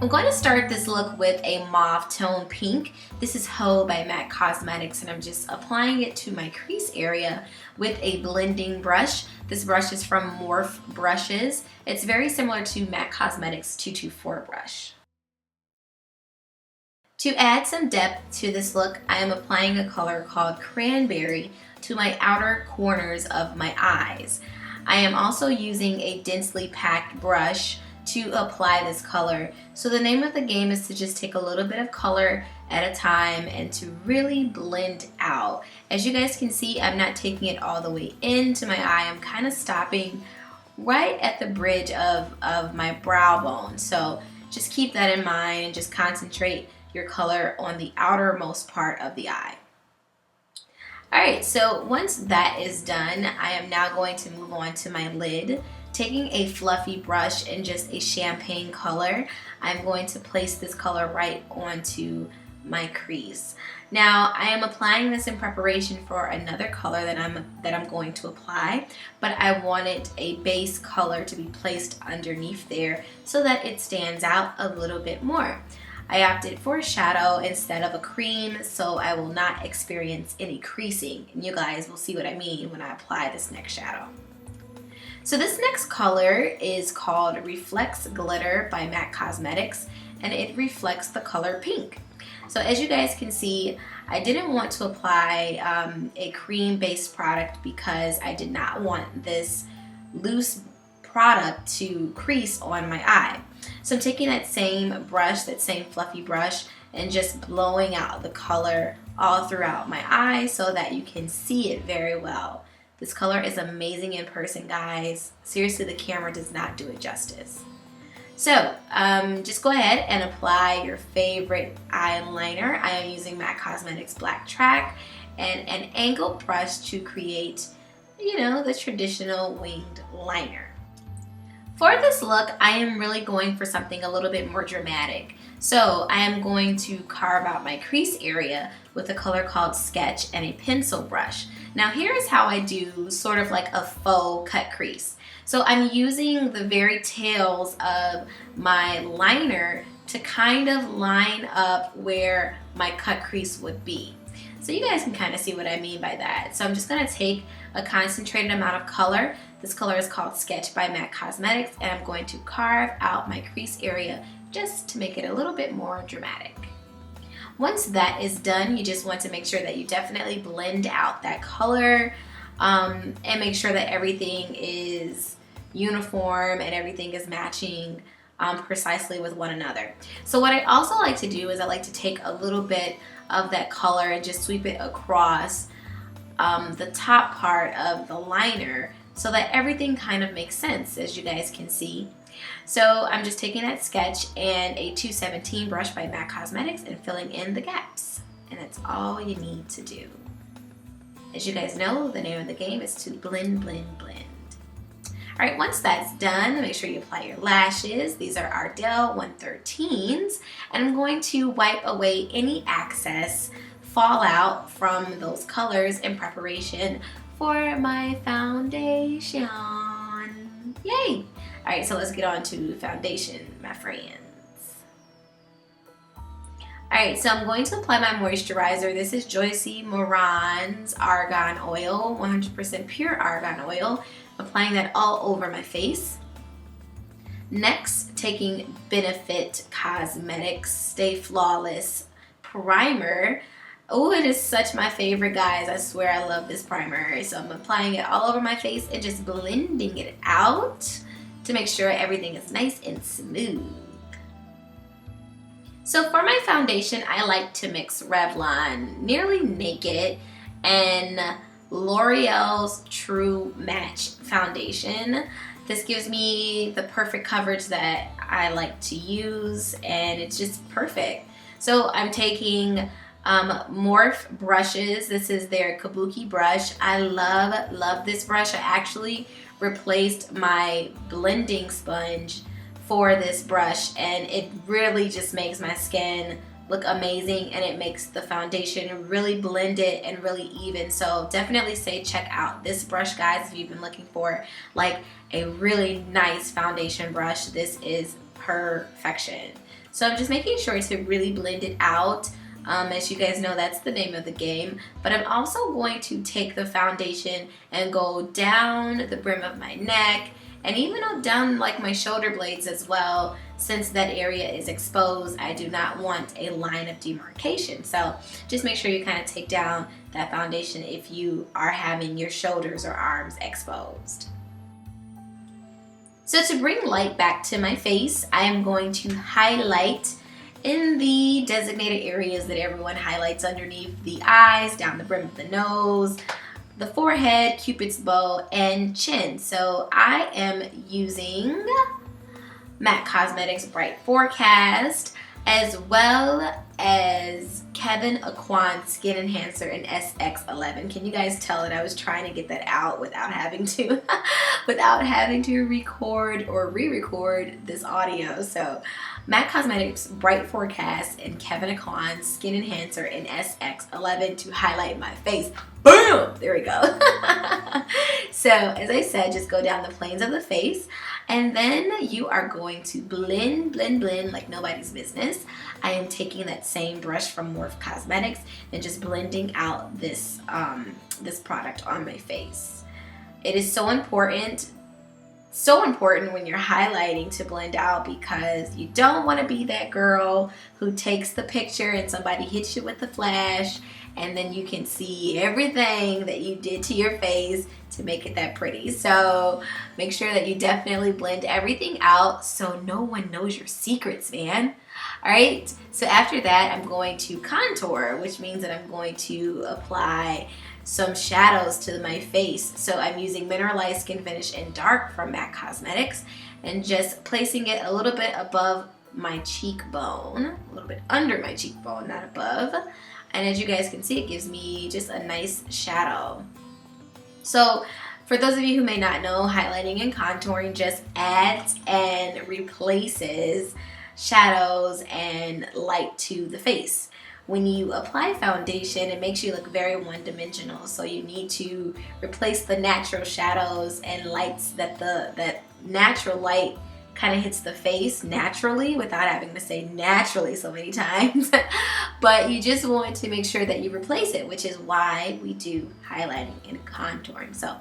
I'm going to start this look with a mauve tone pink. This is Ho by MAC Cosmetics, and I'm just applying it to my crease area with a blending brush. This brush is from Morphe Brushes. It's very similar to MAC Cosmetics 224 brush. To add some depth to this look, I am applying a color called Cranberry to my outer corners of my eyes. I am also using a densely packed brush to apply this color. So the name of the game is to just take a little bit of color at a time and to really blend out. As you guys can see, I'm not taking it all the way into my eye. I'm kind of stopping right at the bridge of my brow bone. So just keep that in mind and just concentrate your color on the outermost part of the eye. Alright, so once that is done, I am now going to move on to my lid. Taking a fluffy brush and just a champagne color, I'm going to place this color right onto my crease. Now, I am applying this in preparation for another color that I'm going to apply, but I wanted a base color to be placed underneath there so that it stands out a little bit more. I opted for a shadow instead of a cream, so I will not experience any creasing. And you guys will see what I mean when I apply this next shadow. So this next color is called Reflects Glitter by MAC Cosmetics, and it reflects the color pink. So as you guys can see, I didn't want to apply a cream-based product because I did not want this loose product to crease on my eye. So I'm taking that same brush, that same fluffy brush, and just blowing out the color all throughout my eye so that you can see it very well. This color is amazing in person, guys. Seriously, the camera does not do it justice. So just go ahead and apply your favorite eyeliner. I am using MAC Cosmetics Black Track and an angled brush to create, you know, the traditional winged liner. For this look, I am really going for something a little bit more dramatic. So I am going to carve out my crease area with a color called Sketch and a pencil brush. Now here is how I do sort of like a faux cut crease. So I'm using the very tails of my liner to kind of line up where my cut crease would be. So you guys can kind of see what I mean by that. So I'm just going to take a concentrated amount of color. This color is called Sketch by MAC Cosmetics, and I'm going to carve out my crease area just to make it a little bit more dramatic. Once that is done, you just want to make sure that you definitely blend out that color and make sure that everything is uniform and everything is matching precisely with one another. So what I also like to do is I like to take a little bit of that color and just sweep it across the top part of the liner so that everything kind of makes sense, as you guys can see. So I'm just taking that sketch and a 217 brush by MAC Cosmetics and filling in the gaps. And that's all you need to do. As you guys know, the name of the game is to blend, blend, blend. All right, once that's done, make sure you apply your lashes. These are Ardell 113s, and I'm going to wipe away any excess fallout from those colors in preparation for my foundation. Yay! All right, so let's get on to foundation, my friends. All right, so I'm going to apply my moisturizer. This is Joycey Moran's Argan Oil, 100% pure argan oil. Applying that all over my face. Next, taking Benefit Cosmetics Stay Flawless Primer. Oh, it is such my favorite, guys. I swear I love this primer. So I'm applying it all over my face and just blending it out to make sure everything is nice and smooth. So for my foundation, I like to mix Revlon Nearly Naked and L'Oreal's True Match foundation. This gives me the perfect coverage that I like to use, and it's just perfect. So I'm taking Morphe brushes. This is their Kabuki brush. I love this brush. I actually replaced my blending sponge for this brush, and it really just makes my skin look amazing, and it makes the foundation really blended and really even. So definitely say check out this brush, guys, if you've been looking for like a really nice foundation brush. This is perfection. So I'm just making sure to really blend it out. As you guys know, that's the name of the game. But I'm also going to take the foundation and go down the brim of my neck and even down like my shoulder blades as well. Since that area is exposed, I do not want a line of demarcation. So just make sure you kind of take down that foundation if you are having your shoulders or arms exposed. So to bring light back to my face, I am going to highlight in the designated areas that everyone highlights underneath the eyes, down the brim of the nose, the forehead, Cupid's bow, and chin. So I am using MAC Cosmetics Bright Forecast as well as Kevyn Aucoin Skin Enhancer in SX11. Can you guys tell that I was trying to get that out without having to record or re-record this audio? So MAC Cosmetics Bright Forecast and Kevyn Aucoin Skin Enhancer in SX11 to highlight my face. Boom! There we go. So as I said, just go down the planes of the face, and then you are going to blend, blend, blend like nobody's business. I am taking that same brush from Morphe Cosmetics and just blending out this this product on my face. It is so important when you're highlighting to blend out, because you don't want to be that girl who takes the picture and somebody hits you with the flash and then you can see everything that you did to your face to make it that pretty. So make sure that you definitely blend everything out so no one knows your secrets, man. Alright, so after that I'm going to contour, which means that I'm going to apply some shadows to my face. So I'm using Mineralized Skin Finish in Dark from MAC Cosmetics and just placing it a little bit above my cheekbone, a little bit under my cheekbone, not above. And as you guys can see, it gives me just a nice shadow. So for those of you who may not know, highlighting and contouring just adds and replaces shadows and light to the face. When you apply foundation, it makes you look very one-dimensional. So you need to replace the natural shadows and lights that natural light kind of hits the face naturally without having to say naturally so many times. But you just want to make sure that you replace it, which is why we do highlighting and contouring. So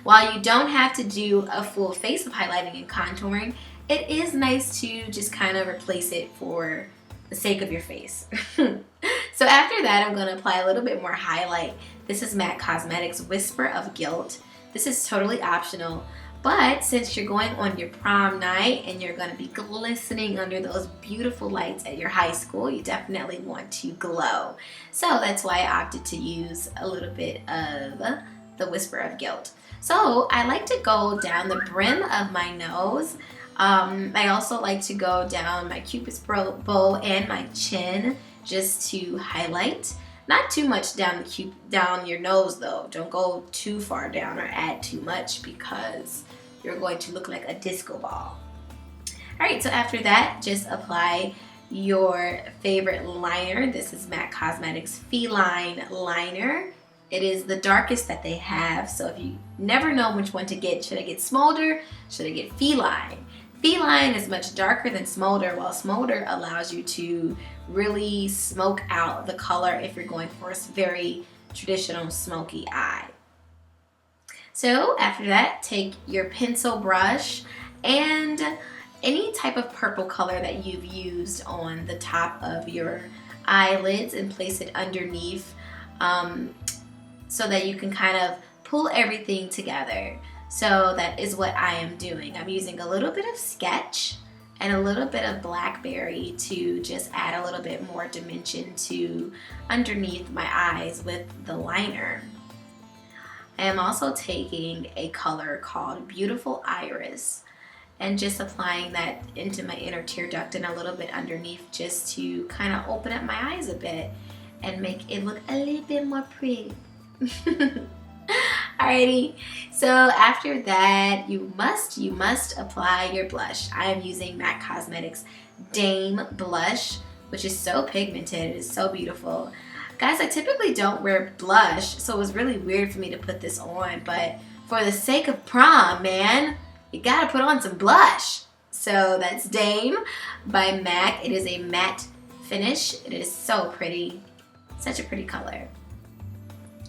while you don't have to do a full face of highlighting and contouring, it is nice to just kind of replace it for the sake of your face. So after that, I'm going to apply a little bit more highlight. This is MAC Cosmetics Whisper of Guilt. This is totally optional, but since you're going on your prom night and you're going to be glistening under those beautiful lights at your high school, you definitely want to glow. So that's why I opted to use a little bit of the Whisper of Guilt. So I like to go down the brim of my nose. I also like to go down my Cupid's bow and my chin just to highlight. Not too much down your nose though. Don't go too far down or add too much because you're going to look like a disco ball. Alright, so after that, just apply your favorite liner. This is MAC Cosmetics Feline Liner. It is the darkest that they have, so if you never know which one to get, should I get Smolder? Should I get Feline? Feline is much darker than Smolder, while Smolder allows you to really smoke out the color if you're going for a very traditional smoky eye. So after that, take your pencil brush and any type of purple color that you've used on the top of your eyelids and place it underneath so that you can kind of pull everything together. So that is what I am doing. I'm using a little bit of Sketch and a little bit of Blackberry to just add a little bit more dimension to underneath my eyes with the liner. I am also taking a color called Beautiful Iris and just applying that into my inner tear duct and a little bit underneath just to kind of open up my eyes a bit and make it look a little bit more pretty. Alrighty, so after that, you must apply your blush. I am using MAC Cosmetics Dame Blush, which is so pigmented. It is so beautiful. Guys, I typically don't wear blush, so it was really weird for me to put this on, but for the sake of prom, man, you gotta put on some blush. So that's Dame by MAC. It is a matte finish. It is so pretty. Such a pretty color.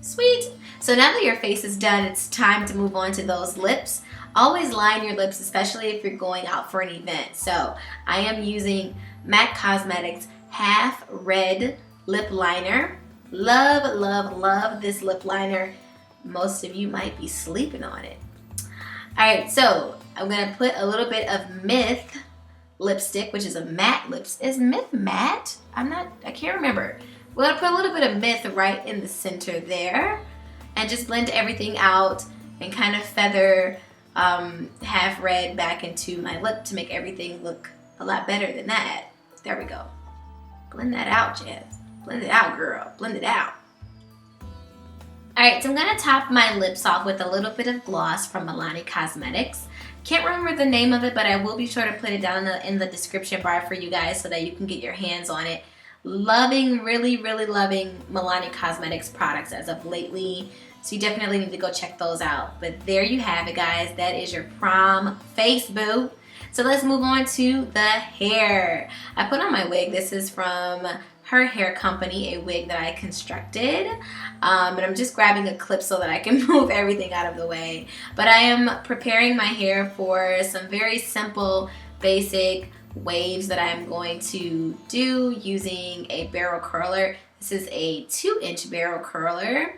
Sweet. So now that your face is done, it's time to move on to those lips. Always line your lips, especially if you're going out for an event. So I am using MAC Cosmetics Half Red Lip Liner. Love, love, love this lip liner. Most of you might be sleeping on it. Alright, so I'm going to put a little bit of Myth lipstick, which is a matte lipstick. Is Myth matte? I can't remember. We're going to put a little bit of Myth right in the center there. And just blend everything out and kind of feather Half Red back into my lip to make everything look a lot better than that. There we go. Blend that out, Jazz. Blend it out, girl. Blend it out. Alright, so I'm going to top my lips off with a little bit of gloss from Milani Cosmetics. Can't remember the name of it, but I will be sure to put it down in the description bar for you guys so that you can get your hands on it. Loving, really, really loving Milani Cosmetics products as of lately. So you definitely need to go check those out. But there you have it, guys. That is your prom face, boo. So let's move on to the hair. I put on my wig. This is from her hair company, a wig that I constructed. But I'm just grabbing a clip so that I can move everything out of the way. But I am preparing my hair for some very simple, basic waves that I'm going to do using a barrel curler. This is a 2-inch barrel curler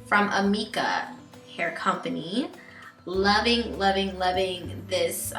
from Amika Hair Company. Loving, loving, loving this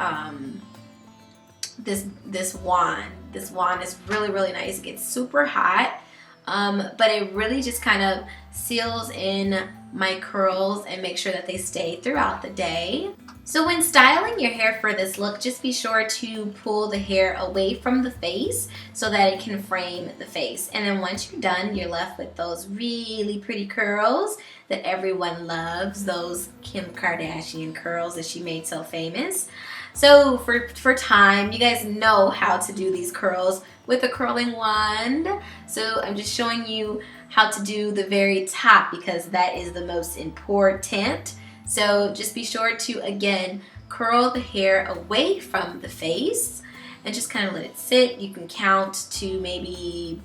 this wand. This wand is really, really nice. It gets super hot, but it really just kind of seals in my curls and make sure that they stay throughout the day. So when styling your hair for this look, just be sure to pull the hair away from the face so that it can frame the face. And then once you're done, you're left with those really pretty curls that everyone loves, those Kim Kardashian curls that she made so famous. So for time, you guys know how to do these curls with a curling wand. So I'm just showing you how to do the very top because that is the most important. So just be sure to, again, curl the hair away from the face and just kind of let it sit. You can count to maybe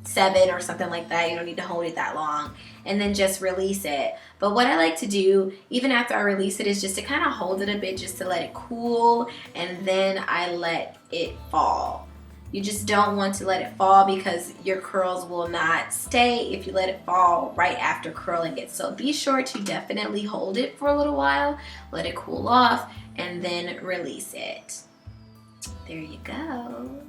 7 or something like that. You don't need to hold it that long. And then just release it. But what I like to do, even after I release it, is just to kind of hold it a bit just to let it cool. And then I let it fall. You just don't want to let it fall because your curls will not stay if you let it fall right after curling it. So be sure to definitely hold it for a little while, let it cool off, and then release it. There you go.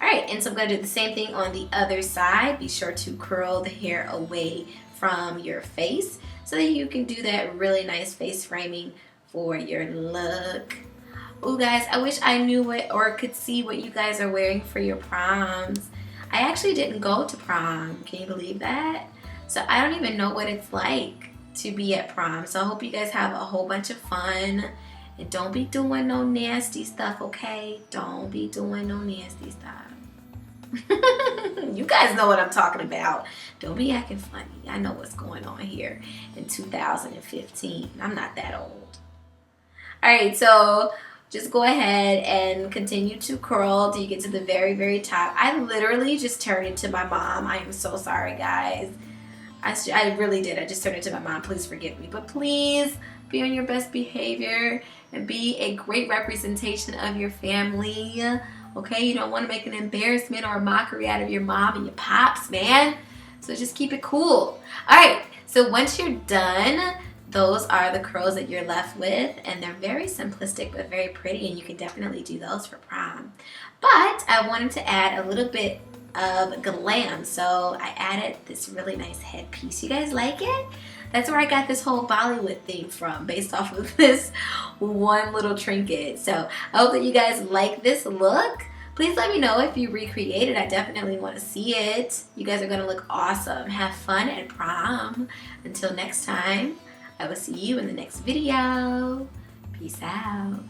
Alright, and so I'm going to do the same thing on the other side. Be sure to curl the hair away from your face so that you can do that really nice face framing for your look. Oh guys, I wish I knew what or could see what you guys are wearing for your proms. I actually didn't go to prom. Can you believe that? So I don't even know what it's like to be at prom. So I hope you guys have a whole bunch of fun. And don't be doing no nasty stuff, okay? Don't be doing no nasty stuff. You guys know what I'm talking about. Don't be acting funny. I know what's going on here in 2015. I'm not that old. Alright, so just go ahead and continue to curl till you get to the very, very top. I literally just turned into my mom. I am so sorry, guys. I really did. I just turned into my mom. Please forgive me. But please be on your best behavior and be a great representation of your family. Okay? You don't want to make an embarrassment or a mockery out of your mom and your pops, man. So just keep it cool. Alright, so once you're done, those are the curls that you're left with, and they're very simplistic but very pretty, and you can definitely do those for prom. But I wanted to add a little bit of glam, so I added this really nice headpiece. You guys like it? That's where I got this whole Bollywood theme from, based off of this one little trinket. So I hope that you guys like this look. Please let me know if you recreate it. I definitely want to see it. You guys are going to look awesome. Have fun at prom. Until next time, I will see you in the next video. Peace out.